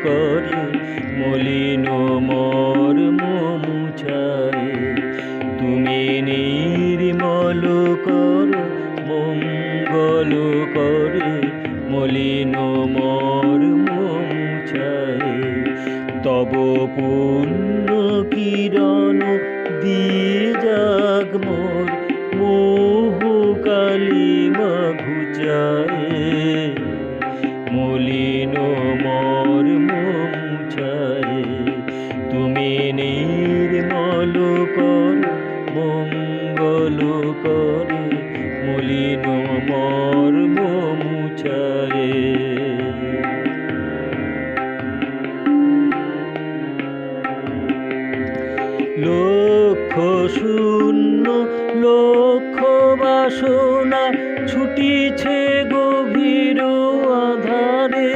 করে মলিন মর্ম মুছায়। তুমি নির্মল করো মঙ্গল করে মলিন মর্ম মুছায়। তব পুণ্য কিরণ দিয়ে যাক মোর মোহ কালিমা ঘুচায়। মলিন মর্ম মুছায়। তুমি নির্মল করো মঙ্গল করে মলিন মর্ম মুছায়। লক্ষ শূন্য লক্ষ বাসনা ছুটিছে গভীর আধারে।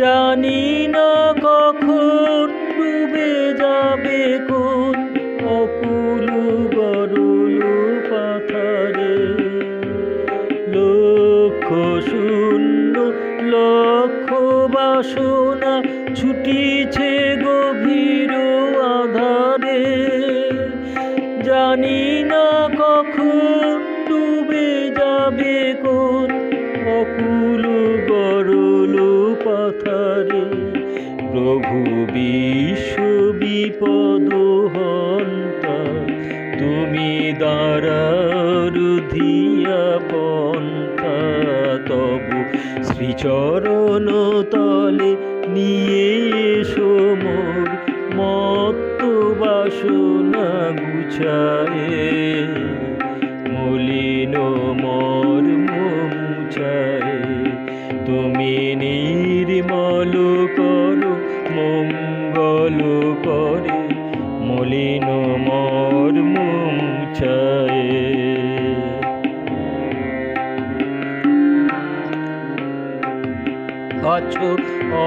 জানি না কখন ডুবে যাবে কোন অকুল গরল পাথারে। লক্ষ শূন্য লক্ষ বাসনা ছুটিছে গভীর আধারে। জানি না কখন ডুবে যাবে কোন অকুল গরল পাথারে। প্রভু বিশ্ব বিপদ হন্তা তুমি দাঁড়ার ধিয়া পন্থা। তবু শ্রীচরণ তলে নিয়ে এসো মোর মত্ত বাসনা গুছায়ে। মলিন মর্ম মুছায়ে। তুমি নির্মল করো মঙ্গল করে মলিন মর্ম মুছায়ে। আছো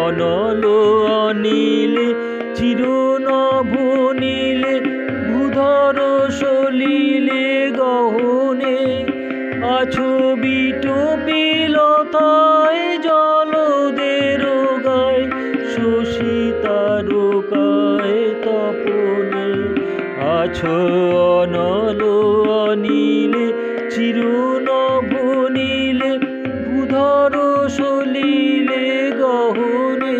অনল অনিলে চির নভনীলে ভূধর সলিলে গহনে। আছো বিটপিলতায় জলদের গায় শশী তারকায় তপনে। আছো অনল অনিলে চির নভনীলে ভূধর সলিলে গহনে।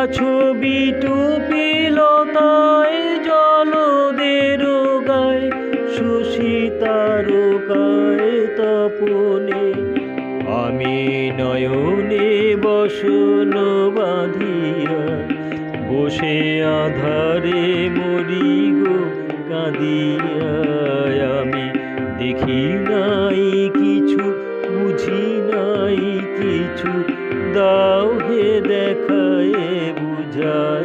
আছো বিটপিলতায় জলদের গায় শশী তারকায় তপনে। আমি নয়নে বসন বাঁধিয়া বসে আধারে মরি গো কাঁদিয়া। আমি দেখি নাই কিছু বুঝি নাই কিছু দাও হে দেখায়ে বুঝায়।